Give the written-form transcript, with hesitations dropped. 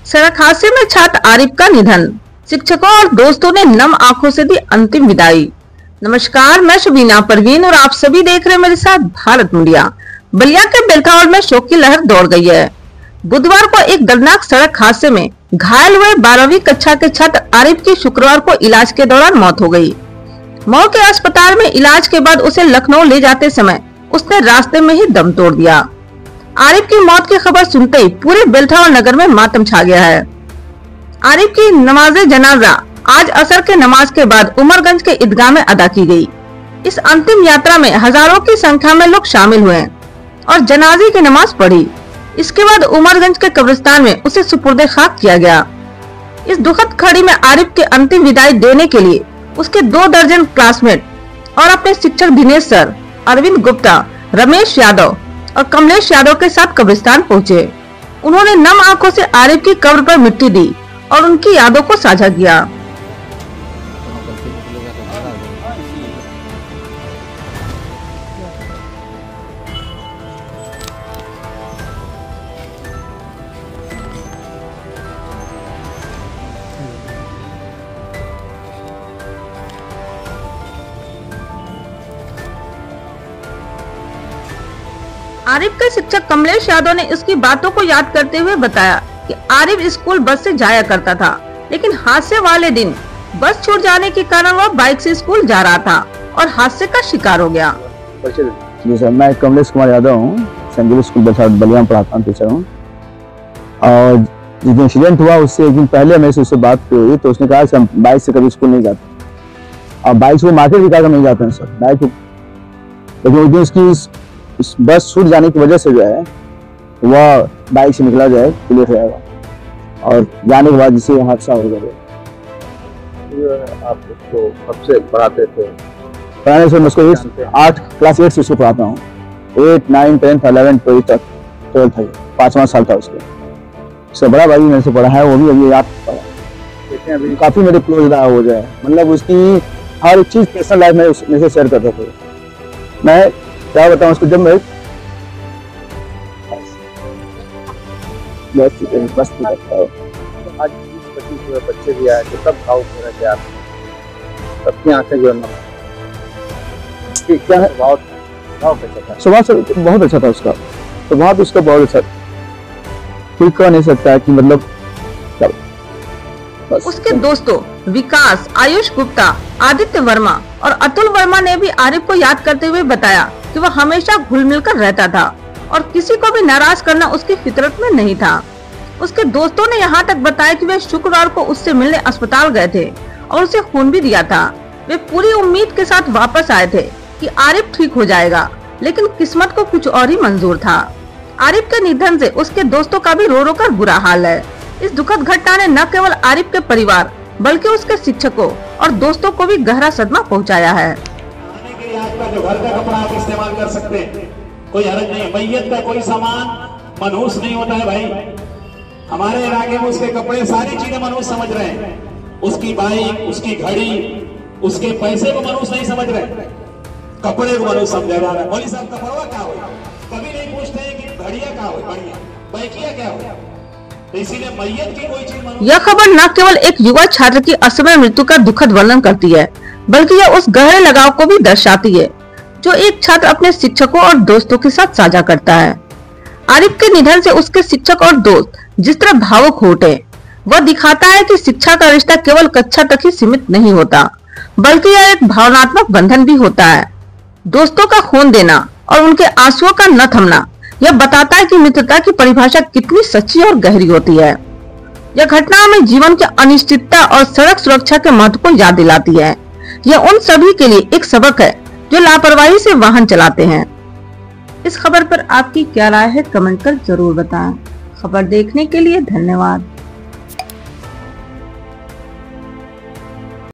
सड़क हादसे में छात्र आरिफ का निधन, शिक्षकों और दोस्तों ने नम आंखों से दी अंतिम विदाई। नमस्कार, मैं शबीना परवीन और आप सभी देख रहे हैं मेरे साथ भारत मीडिया। बलिया के बेलथावल में शोक की लहर दौड़ गई है। बुधवार को एक दर्दनाक सड़क हादसे में घायल हुए 12वीं कक्षा के छात्र आरिफ की शुक्रवार को इलाज के दौरान मौत हो गई। मऊ के अस्पताल में इलाज के बाद उसे लखनऊ ले जाते समय उसने रास्ते में ही दम तोड़ दिया। आरिफ की मौत की खबर सुनते ही पूरे बेलथावल नगर में मातम छा गया है। आरिफ की नमाज़े जनाजा आज असर के नमाज के बाद उमरगंज के ईदगाह में अदा की गई। इस अंतिम यात्रा में हजारों की संख्या में लोग शामिल हुए और जनाजे की नमाज पढ़ी। इसके बाद उमरगंज के कब्रिस्तान में उसे सुपुर्दे खाक किया गया। इस दुखद घड़ी में आरिफ के अंतिम विदाई देने के लिए उसके 2 दर्जन क्लासमेट और अपने शिक्षक दिनेश सर, अरविंद गुप्ता, रमेश यादव और कमलेश यादव के साथ कब्रिस्तान पहुंचे। उन्होंने नम आंखों से आरिफ की कब्र पर मिट्टी दी और उनकी यादों को साझा किया। आरिफ के शिक्षक कमलेश यादव ने इसकी बातों को याद करते हुए बताया कि आरिफ स्कूल बस से जाया करता था, लेकिन हादसे वाले दिन बस छूट जाने के कारण वह बाइक से स्कूल जा रहा था और हादसे का शिकार हो गया। जी सर, मैं कमलेश कुमार यादव हूँ, संजीव स्कूल बलिया में पढ़ाता हूँ, टीचर हूँ। और जिस दिन इंसिडेंट हुआ उससे एक दिन पहले मेरे से उससे बात हुई तो उसने कहा कि हम बाइक से कभी स्कूल नहीं जाते और बाइक से मार्केट भी कहा नहीं जाते हैं सर बाइक। लेकिन उस दिन उसकी बस छूट जाने की वजह से जो है वह बाइक से निकला जाए क्लियर हो जाएगा और जाने के बाद जिससे हादसा हो गया। आप उसको कब से पढ़ाते थे? पढ़ाने से मैं उसको 8 क्लास 8 से उसको पढ़ाता हूँ। 8, 9, 10, 11, 12 तक 12 तक 5वां साल था उसके। उसका बड़ा भाई मेरे से पढ़ा है, वो भी अभी याद पढ़ा। अभी काफी मेरे क्लोज रहा हो जाए, मतलब उसकी हर एक चीज पर्सनल लाइफ में उसमें से शेयर करता था। मैं क्या बताऊं उसको, जब मैं बस आज 20-25 बच्चे भी आए तो तब भावुक हो रहे थे आप, सबकी आंखें जो है क्या है भाव कैसा था? स्वभाव से बहुत अच्छा था उसका, स्वभाव उसका बहुत अच्छा, कोई कह नहीं सकता कि मतलब। उसके दोस्तों विकास, आयुष गुप्ता, आदित्य वर्मा और अतुल वर्मा ने भी आरिफ को याद करते हुए बताया कि वह हमेशा घुल मिल कर रहता था और किसी को भी नाराज करना उसकी फितरत में नहीं था। उसके दोस्तों ने यहाँ तक बताया कि वे शुक्रवार को उससे मिलने अस्पताल गए थे और उसे खून भी दिया था। वे पूरी उम्मीद के साथ वापस आए थे कि आरिफ ठीक हो जाएगा, लेकिन किस्मत को कुछ और ही मंजूर था। आरिफ के निधन से उसके दोस्तों का भी रो रो कर बुरा हाल है। इस दुखद घटना ने न केवल आरिफ के परिवार बल्कि उसके शिक्षकों और दोस्तों को भी गहरा सदमा पहुंचाया है। आपका जो घर का कपड़ा आप इस्तेमाल कर सकते हैं, कोई हर्ज नहीं। मैयत का कोई सामान मनहूस नहीं होता है भाई। हमारे इलाके में उसके कपड़े सारी चीजें मनहूस समझ रहे हैं। उसकी बाइक, उसकी घड़ी, उसके पैसे को मनहूस नहीं समझ रहे, कपड़े को मनहूस समझा जा रहा है। मौलवी साहब कपड़वा क्या हो, कभी नहीं पूछते हैं कि घड़िया क्या हो, बढ़िया बाइकिया क्या हो। तो इसीलिए मैयत की कोई चीज। यह खबर न केवल एक युवा छात्र की असमय मृत्यु का दुखद वर्णन करती है, बल्कि यह उस गहरे लगाव को भी दर्शाती है जो एक छात्र अपने शिक्षकों और दोस्तों के साथ साझा करता है। आरिफ के निधन से उसके शिक्षक और दोस्त जिस तरह भावुक हो उठे, वह दिखाता है कि शिक्षा का रिश्ता केवल कक्षा तक ही सीमित नहीं होता, बल्कि यह एक भावनात्मक बंधन भी होता है। दोस्तों का खून देना और उनके आंसुओं का न थमना, यह बताता है कि मित्रता की परिभाषा कितनी सच्ची और गहरी होती है। यह घटना हमें जीवन की अनिश्चितता और सड़क सुरक्षा के महत्व को याद दिलाती है। यह उन सभी के लिए एक सबक है जो लापरवाही से वाहन चलाते हैं। इस खबर पर आपकी क्या राय है, कमेंट कर जरूर बताएं। खबर देखने के लिए धन्यवाद।